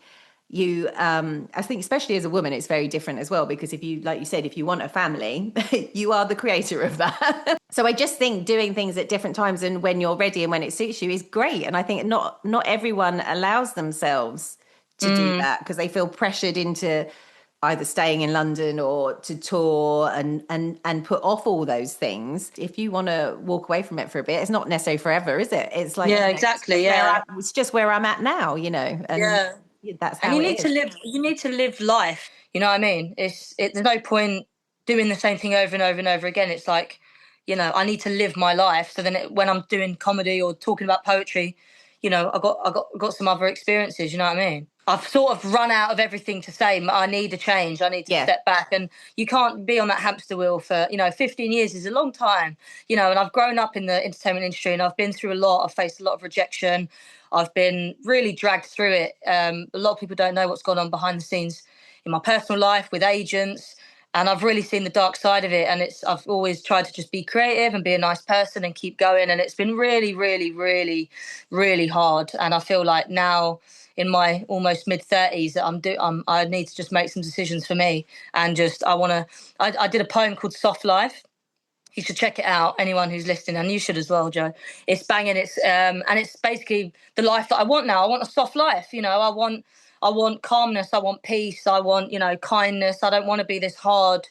I think especially as a woman, it's very different as well, because if you, like you said, if you want a family, you are the creator of that. So I just think doing things at different times and when you're ready and when it suits you is great. And I think not everyone allows themselves to do that because they feel pressured into either staying in London or to tour and put off all those things. If you want to walk away from it for a bit, it's not necessarily forever, is it? It's like, Yeah, exactly. it's just where I'm at now, and Yeah. that's And how it is. you need to live life. You know what I mean? There's no point doing the same thing over and over and over again. It's like, I need to live my life. So then when I'm doing comedy or talking about poetry, I got some other experiences. You know what I mean? I've sort of run out of everything to say. I need a change. I need to step back, and you can't be on that hamster wheel for 15 years is a long time. And I've grown up in the entertainment industry, and I've been through a lot. I've faced a lot of rejection. I've been really dragged through it. A lot of people don't know what's gone on behind the scenes in my personal life with agents. And I've really seen the dark side of it. And I've always tried to just be creative and be a nice person and keep going. And it's been really, really, really, really hard. And I feel like now in my almost mid-30s that I need to just make some decisions for me. And I did a poem called Soft Life. You should check it out, anyone who's listening, and you should as well, Jo. It's banging. And it's basically the life that I want now. I want a soft life. I want calmness. I want peace. I want, kindness. I don't want to be this hard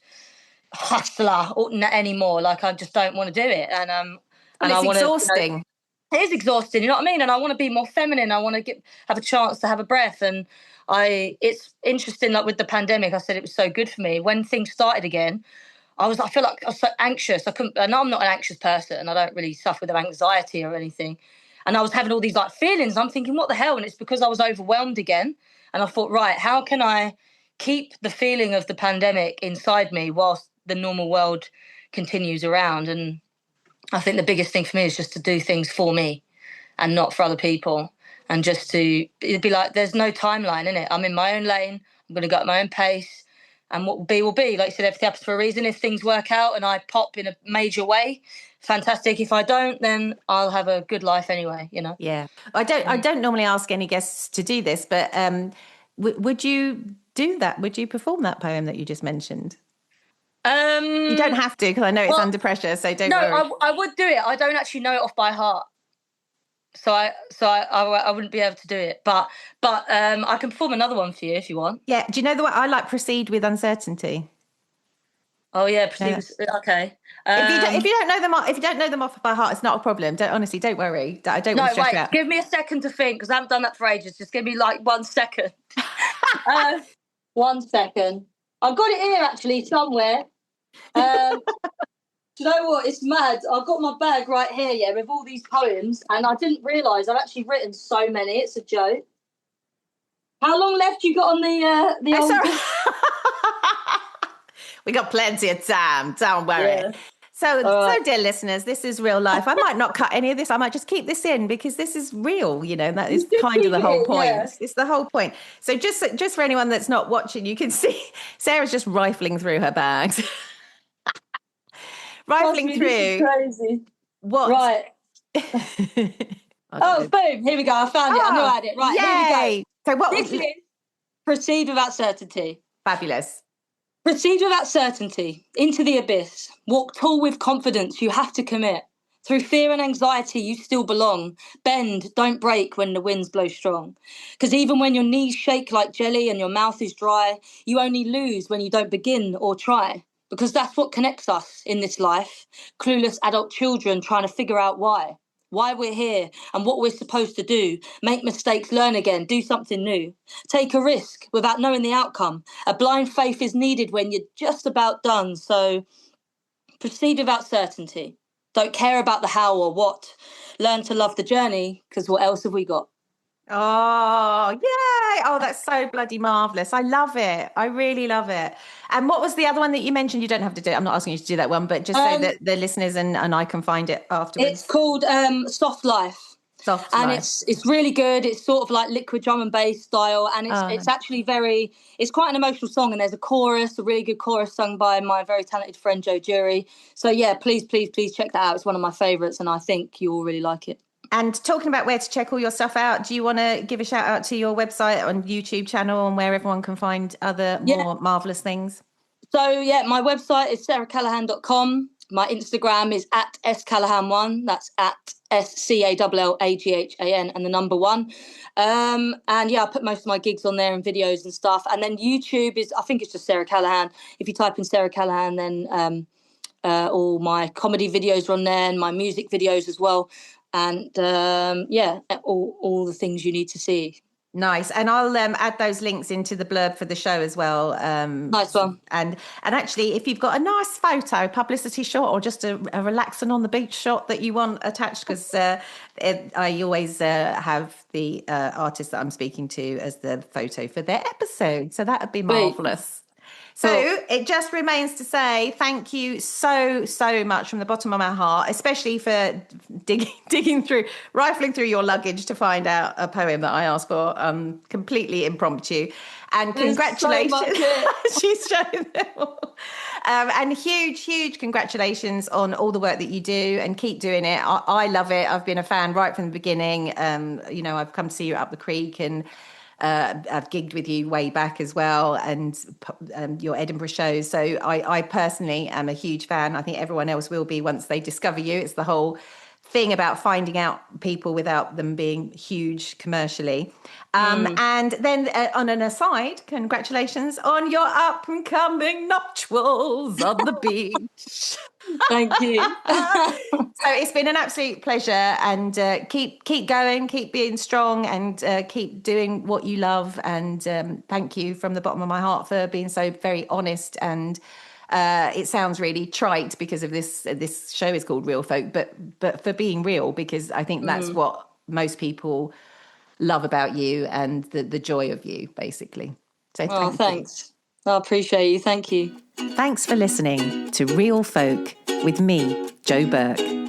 hustler anymore. Like, I just don't want to do it. And it's exhausting. It is exhausting. You know what I mean? And I want to be more feminine. I want to have a chance to have a breath. And it's interesting. Like with the pandemic, I said it was so good for me. When things started again, I feel like I was so anxious. I know I'm not an anxious person. I don't really suffer with anxiety or anything. And I was having all these like feelings. I'm thinking, what the hell? And it's because I was overwhelmed again. And I thought, right, how can I keep the feeling of the pandemic inside me whilst the normal world continues around? And I think the biggest thing for me is just to do things for me and not for other people. And it'd be like, there's no timeline in it. I'm in my own lane. I'm going to go at my own pace. And what will be will be. Like you said, everything happens for a reason. If things work out and I pop in a major way, fantastic. If I don't, then I'll have a good life anyway. Yeah, I don't normally ask any guests to do this, but would you do that? Would you perform that poem that you just mentioned? You don't have to, because I know it's under pressure. So don't worry. No, I would do it. I don't actually know it off by heart. So I wouldn't be able to do it, but I can perform another one for you if you want. Yeah. Do you know the one I like? Proceed with uncertainty. Oh yeah, proceed. Okay. If you don't know them off by heart, it's not a problem. Don't worry. I don't want to stress you out. Give me a second to think, because I haven't done that for ages. Just give me like 1 second. 1 second. I've got it here actually somewhere. Do you know what? It's mad. I've got my bag right here, yeah, with all these poems, and I didn't realise I've actually written so many. It's a joke. How long left you got on the old... We got plenty of time. Don't worry. Yeah. So, dear listeners, this is real life. I might not cut any of this. I might just keep this in because this is real. That is kind of the whole point. Yeah. It's the whole point. So just for anyone that's not watching, you can see Sarah's just rifling through her bags. Rifling through. This is crazy. What? Right. Boom. Here we go. I found it. I knew I had it. Right. Yay. Here we go. So what this is Proceed Without Certainty. Fabulous. Proceed without certainty, into the abyss. Walk tall with confidence, you have to commit. Through fear and anxiety, you still belong. Bend, don't break when the winds blow strong. Because even when your knees shake like jelly and your mouth is dry, you only lose when you don't begin or try. Because that's what connects us in this life. Clueless adult children trying to figure out why we're here and what we're supposed to do. Make mistakes, learn again, do something new. Take a risk without knowing the outcome. A blind faith is needed when you're just about done. So proceed without certainty. Don't care about the how or what. Learn to love the journey, because what else have we got? Oh, yay. Oh, that's so bloody marvellous. I love it. I really love it. And what was the other one that you mentioned? You don't have to do it. I'm not asking you to do that one, but just so that the listeners and I can find it afterwards. It's called Soft Life. And it's really good. It's sort of like liquid drum and bass style, and it's actually it's quite an emotional song, and there's a chorus, a really good chorus sung by my very talented friend Jo Burke. So yeah, please check that out. It's one of my favourites, and I think you'll really like it. And talking about where to check all your stuff out, do you want to give a shout out to your website and YouTube channel and where everyone can find other more marvellous things? So yeah, my website is sarahcallaghan.com. My Instagram is @scallaghan1. That's SCALLAGHAN and the number 1. And yeah, I put most of my gigs on there and videos and stuff. And then YouTube I think it's just Sarah Callaghan. If you type in Sarah Callaghan, then all my comedy videos are on there and my music videos as well. And yeah, all the things you need to see. Nice. And I'll add those links into the blurb for the show as well. Nice one. And actually, if you've got a nice photo, publicity shot, or just a relaxing on the beach shot that you want attached, because I always have the artist that I'm speaking to as the photo for their episode. So that would be marvellous. So it just remains to say thank you so much from the bottom of my heart, especially for rifling through your luggage to find out a poem that I asked for, completely impromptu. And congratulations. So she's shown them all. And huge congratulations on all the work that you do, and keep doing it. I love it. I've been a fan right from the beginning. I've come to see you up the creek, and I've gigged with you way back as well, and your Edinburgh shows. So I personally am a huge fan. I think everyone else will be once they discover you. It's the whole thing about finding out people without them being huge commercially. And then on an aside, congratulations on your up and coming nuptials on the beach. Thank you. So it's been an absolute pleasure, and keep going, keep being strong, and keep doing what you love. And thank you from the bottom of my heart for being so very honest. And it sounds really trite because of this show is called Real Folk, but for being real, because I think that's what most people love about you, and the joy of you, basically. So thanks. I appreciate you. Thank you. Thanks for listening to Real Folk with me, Jo Burke.